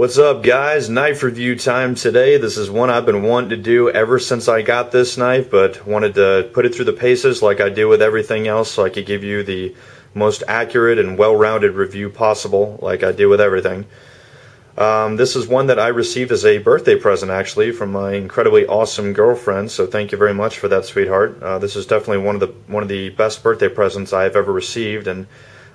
What's up, guys? Knife review time today. This is one I've been wanting to do ever since I got this knife, but wanted to put it through the paces like I do with everything else so I could give you the most accurate and well-rounded review possible like I do with everything. This is one that I received as a birthday present, actually, from my incredibly awesome girlfriend, so thank you very much for that, sweetheart. This is definitely one of the best birthday presents I have ever received, and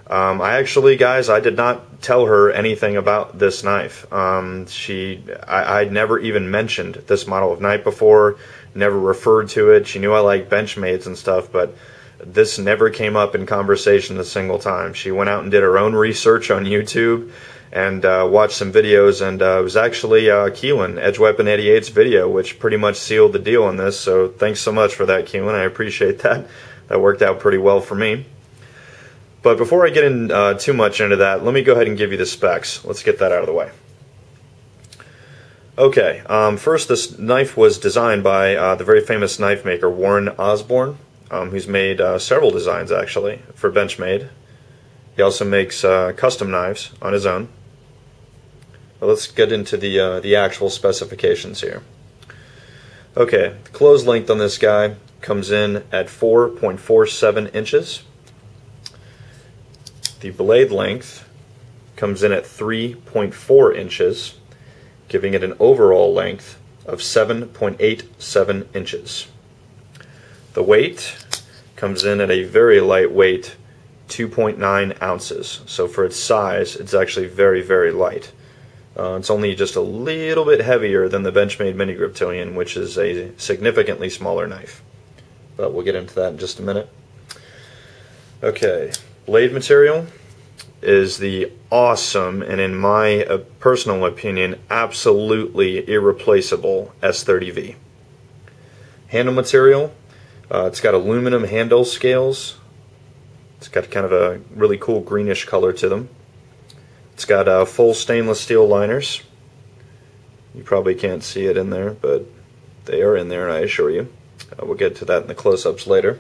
I actually, guys, I did not tell her anything about this knife. I'd never even mentioned this model of knife before, never referred to it. She knew I like Benchmades and stuff, but this never came up in conversation a single time. She went out and did her own research on YouTube and watched some videos, and it was actually Keelan, Edge Weapon 88's video, which pretty much sealed the deal on this, so thanks so much for that, Keelan. I appreciate that. That worked out pretty well for me. But before I get in too much into that, let me go ahead and give you the specs. Let's get that out of the way. Okay, first, this knife was designed by the very famous knife maker Warren Osborne, who's made several designs, actually, for Benchmade. He also makes custom knives on his own. But let's get into the actual specifications here. Okay, the close length on this guy comes in at 4.47 inches. The blade length comes in at 3.4 inches, giving it an overall length of 7.87 inches. The weight comes in at a very lightweight 2.9 ounces. So for its size, it's actually very, very light. It's only just a little bit heavier than the Benchmade Mini Griptilian, which is a significantly smaller knife. But we'll get into that in just a minute. Okay. Blade material is the awesome, and in my personal opinion, absolutely irreplaceable S30V. Handle material, it's got aluminum handle scales. It's got kind of a really cool greenish color to them. It's got full stainless steel liners. You probably can't see it in there, but they are in there, I assure you. We'll get to that in the close-ups later.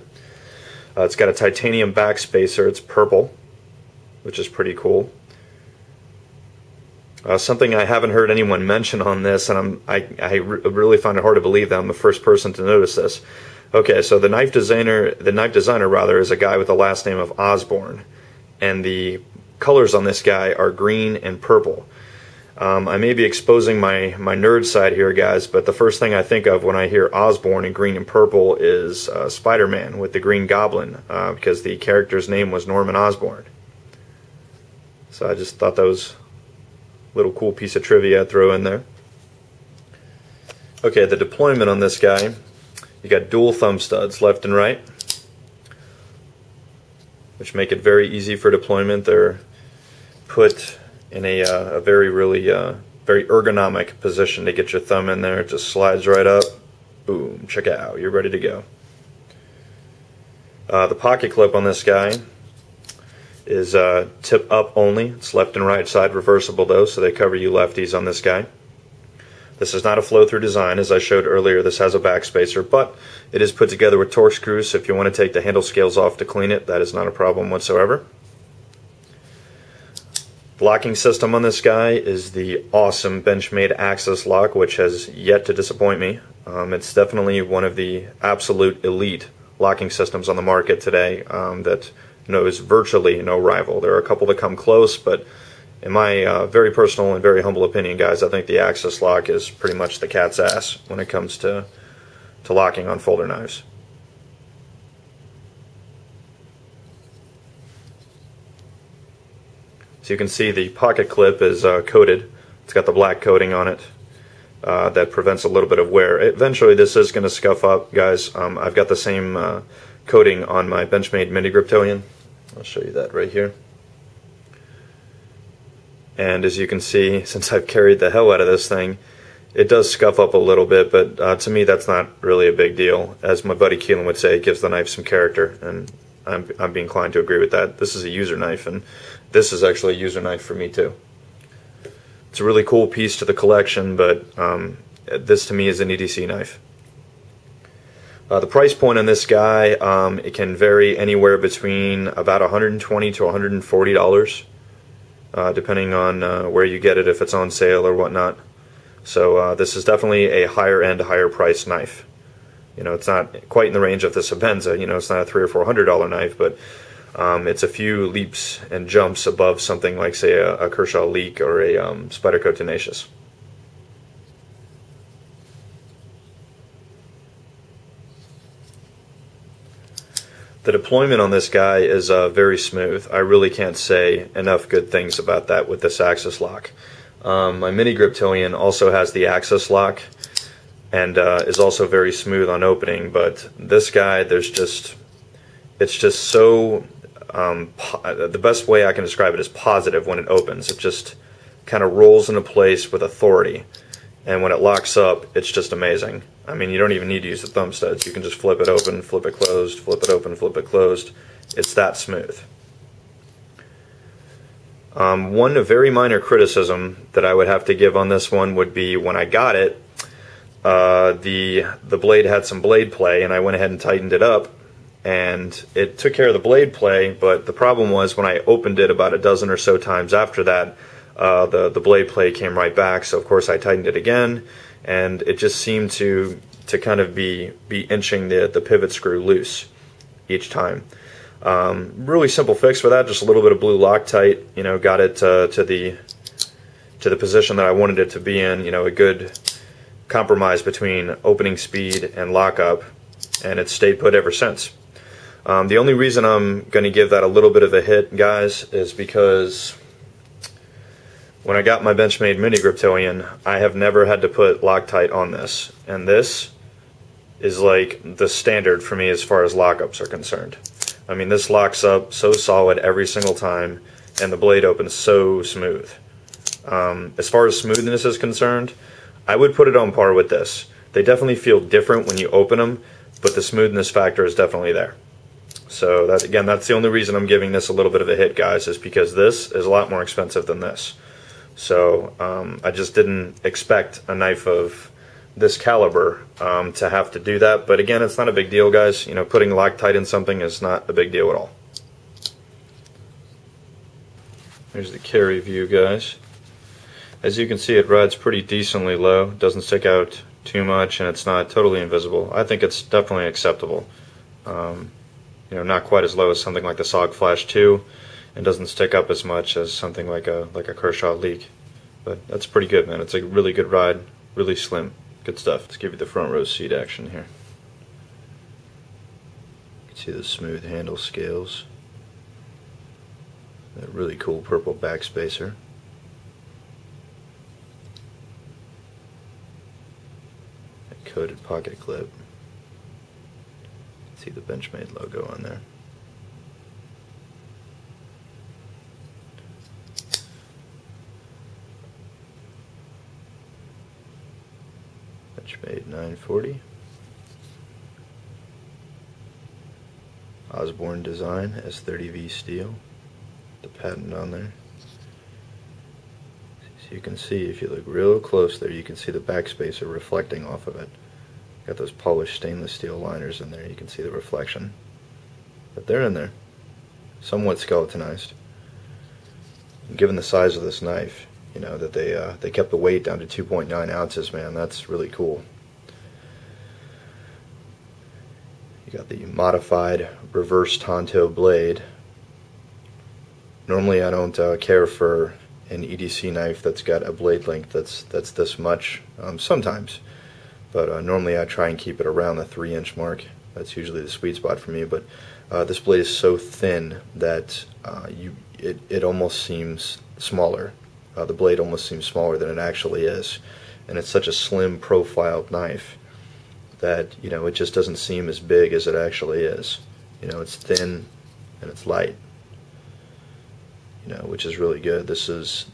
It's got a titanium back spacer. It's purple, which is pretty cool. Something I haven't heard anyone mention on this, and I really find it hard to believe that I'm the first person to notice this. Okay, so the knife designer is a guy with the last name of Osborne, and the colors on this guy are green and purple. I may be exposing my nerd side here, guys, but the first thing I think of when I hear Osborne in green and purple is Spider-Man with the Green Goblin, because the character's name was Norman Osborn. So I just thought that was a little cool piece of trivia I'd throw in there. Okay, the deployment on this guy, you got dual thumb studs, left and right, which make it very easy for deployment. They're put in a very ergonomic position to get your thumb in there. It just slides right up. Boom, check it out, you're ready to go. The pocket clip on this guy is tip up only. It's left and right side reversible though, so they cover you lefties on this guy. This is not a flow-through design, as I showed earlier. This has a back spacer, but it is put together with torque screws, so if you want to take the handle scales off to clean it, that is not a problem whatsoever. The locking system on this guy is the awesome Benchmade Access Lock, which has yet to disappoint me. It's definitely one of the absolute elite locking systems on the market today that knows virtually no rival. There are a couple that come close, but in my very personal and very humble opinion, guys, I think the Access Lock is pretty much the cat's ass when it comes to locking on folder knives. So you can see the pocket clip is coated. It's got the black coating on it that prevents a little bit of wear. Eventually this is going to scuff up, guys. I've got the same coating on my Benchmade Mini Griptilian. I'll show you that right here. And as you can see, since I've carried the hell out of this thing, it does scuff up a little bit, but to me that's not really a big deal. As my buddy Keelan would say, it gives the knife some character, and I'm being inclined to agree with that. This is a user knife, and this is actually a user knife for me too. It's a really cool piece to the collection, but this to me is an EDC knife. The price point on this guy, it can vary anywhere between about $120 to $140. depending on where you get it, if it's on sale or whatnot. So this is definitely a higher end, higher price knife. You know, it's not quite in the range of the Sabenza. You know, it's not a $300 or $400 knife, but it's a few leaps and jumps above something like, say, a Kershaw Leek or a Spyderco Tenacious. The deployment on this guy is very smooth. I really can't say enough good things about that with this axis lock. My mini Griptilian also has the axis lock and is also very smooth on opening, but this guy, it's just so, the best way I can describe it is positive when it opens. It just kind of rolls into place with authority, and when it locks up, it's just amazing. I mean, you don't even need to use the thumb studs. You can just flip it open, flip it closed, flip it open, flip it closed. It's that smooth. One very minor criticism that I would have to give on this one would be when I got it, the blade had some blade play, and I went ahead and tightened it up, and it took care of the blade play, but the problem was when I opened it about a dozen or so times after that, the blade play came right back. So of course I tightened it again, and it just seemed to kind of be inching the pivot screw loose each time. Really simple fix for that, just a little bit of blue Loctite, you know, got it to the position that I wanted it to be in, you know, a good compromise between opening speed and lockup, and it's stayed put ever since. The only reason I'm going to give that a little bit of a hit, guys, is because when I got my Benchmade mini Griptilian, I have never had to put Loctite on this, and this is like the standard for me as far as lockups are concerned. I mean, this locks up so solid every single time, and the blade opens so smooth. As far as smoothness is concerned, I would put it on par with this. They definitely feel different when you open them, but the smoothness factor is definitely there. So that, again, that's the only reason I'm giving this a little bit of a hit, guys, is because this is a lot more expensive than this. So I just didn't expect a knife of this caliber to have to do that. But again, it's not a big deal, guys. You know, putting Loctite in something is not a big deal at all. Here's the carry view, guys. As you can see, it rides pretty decently low. Doesn't stick out too much, and it's not totally invisible. I think it's definitely acceptable. You know, not quite as low as something like the SOG Flash 2, and doesn't stick up as much as something like a Kershaw Leek. But that's pretty good, man. It's a really good ride, really slim, good stuff. Let's give you the front row seat action here. You can see the smooth handle scales. That really cool purple back spacer. That coated pocket clip. See the Benchmade logo on there. Benchmade 940. Osborne design, S30V steel. The patent on there. So you can see, if you look real close there, you can see the backspacer reflecting off of it. Got those polished stainless steel liners in there. You can see the reflection. But they're in there. Somewhat skeletonized. And given the size of this knife, you know, that they kept the weight down to 2.9 ounces, man, that's really cool. You got the modified reverse Tonto blade. Normally I don't care for an EDC knife that's got a blade length that's this much, sometimes. But normally I try and keep it around the 3-inch mark. That's usually the sweet spot for me. But this blade is so thin that it almost seems smaller. The blade almost seems smaller than it actually is. And it's such a slim profiled knife that, you know, it just doesn't seem as big as it actually is. You know, it's thin and it's light. You know, which is really good. This is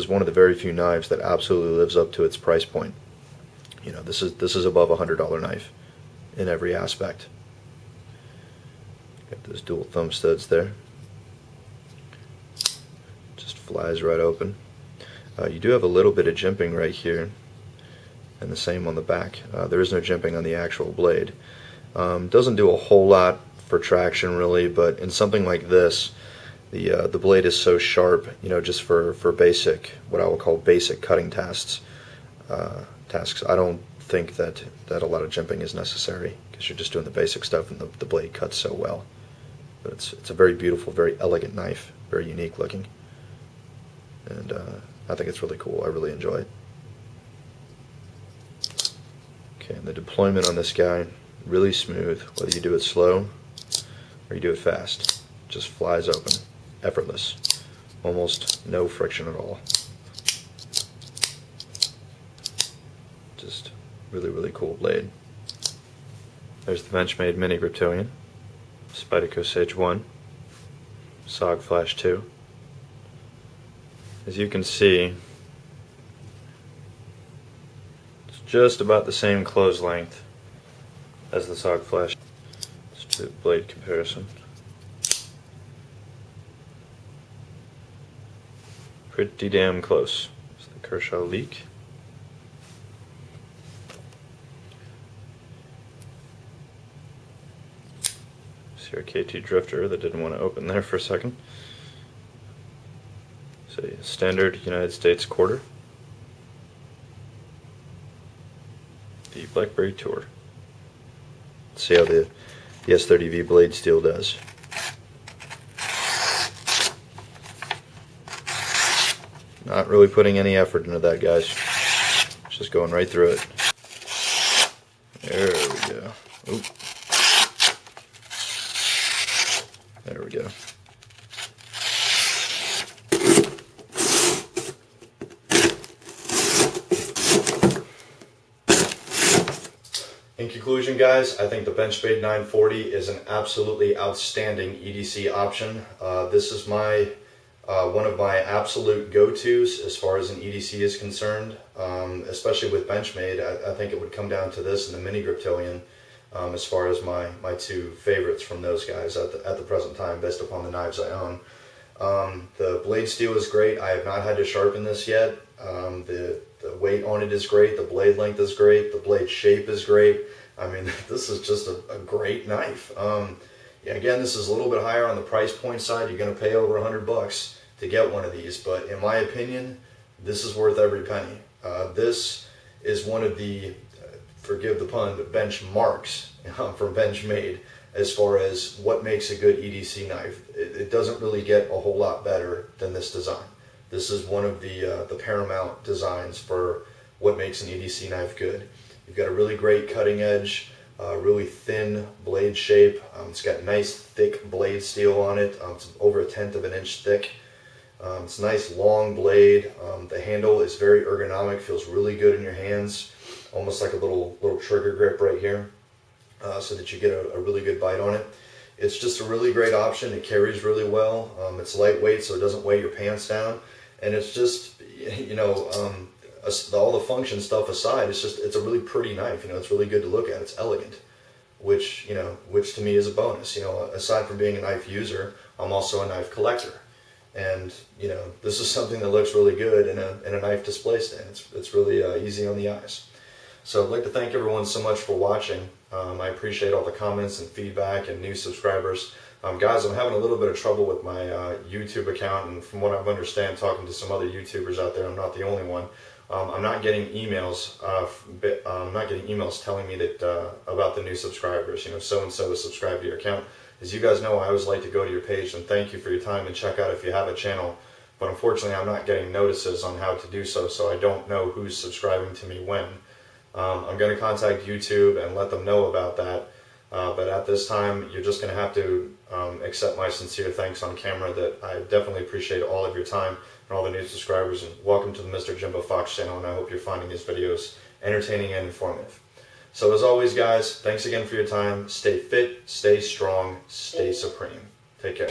one of the very few knives that absolutely lives up to its price point. You know, this is above $100 knife in every aspect. Got those dual thumb studs there. Just flies right open. You do have a little bit of jimping right here, and the same on the back. There is no jimping on the actual blade. Doesn't do a whole lot for traction really, but in something like this, The blade is so sharp, you know, just for basic, what I will call basic cutting tasks. I don't think that a lot of jimping is necessary, because you're just doing the basic stuff and the blade cuts so well. But it's a very beautiful, very elegant knife, very unique looking, and I think it's really cool. I really enjoy it. Okay, and the deployment on this guy, really smooth, whether you do it slow or you do it fast. Just flies open, effortless, almost no friction at all. Just really cool blade. There's the Benchmade Mini Griptilian, Spyderco Sage 1, SOG Flash 2. As you can see, it's just about the same close length as the SOG Flash. Let's do the blade comparison. Pretty damn close. It's the Kershaw Leak. See our KT Drifter that didn't want to open there for a second. So standard United States quarter. The Blackberry Tour. Let's see how the S30V blade steel does. Not really putting any effort into that, guys. Just going right through it. There we go. Oop. There we go. In conclusion, guys, I think the Benchmade 940 is an absolutely outstanding EDC option. This is my one of my absolute go-tos as far as an EDC is concerned, especially with Benchmade. I think it would come down to this and the Mini Griptilian as far as my two favorites from those guys at the present time, based upon the knives I own. The blade steel is great. I have not had to sharpen this yet. The weight on it is great. The blade length is great. The blade shape is great. I mean, this is just a great knife. Yeah, again, this is a little bit higher on the price point side. You're going to pay over $100 to get one of these, but in my opinion, this is worth every penny. This is one of the, forgive the pun, but benchmarks from Benchmade as far as what makes a good EDC knife. It doesn't really get a whole lot better than this design. This is one of the paramount designs for what makes an EDC knife good. You've got a really great cutting edge, really thin blade shape. It's got nice thick blade steel on it. It's over 1/10 of an inch thick. It's a nice long blade. The handle is very ergonomic, feels really good in your hands, almost like a little trigger grip right here, so that you get a really good bite on it. It's just a really great option. It carries really well. It's lightweight, so it doesn't weigh your pants down, and it's just, you know, all the function stuff aside, it's a really pretty knife. You know, it's really good to look at. It's elegant, which to me is a bonus. You know, aside from being a knife user, I'm also a knife collector. And you know, this is something that looks really good in a knife display stand. It's really easy on the eyes. So I'd like to thank everyone so much for watching. I appreciate all the comments and feedback and new subscribers. Guys, I'm having a little bit of trouble with my YouTube account, and from what I understand, talking to some other YouTubers out there, I'm not the only one. I'm not getting emails. I'm not getting emails telling me that about the new subscribers. You know, so and so is subscribed to your account. As you guys know, I always like to go to your page and thank you for your time and check out if you have a channel. But unfortunately, I'm not getting notices on how to do so, so I don't know who's subscribing to me when. I'm going to contact YouTube and let them know about that. But at this time, you're just going to have to accept my sincere thanks on camera that I definitely appreciate all of your time and all the new subscribers. And welcome to the Mr. Jimbo Fox channel, and I hope you're finding these videos entertaining and informative. So as always, guys, thanks again for your time. Stay fit, stay strong, stay supreme. Take care.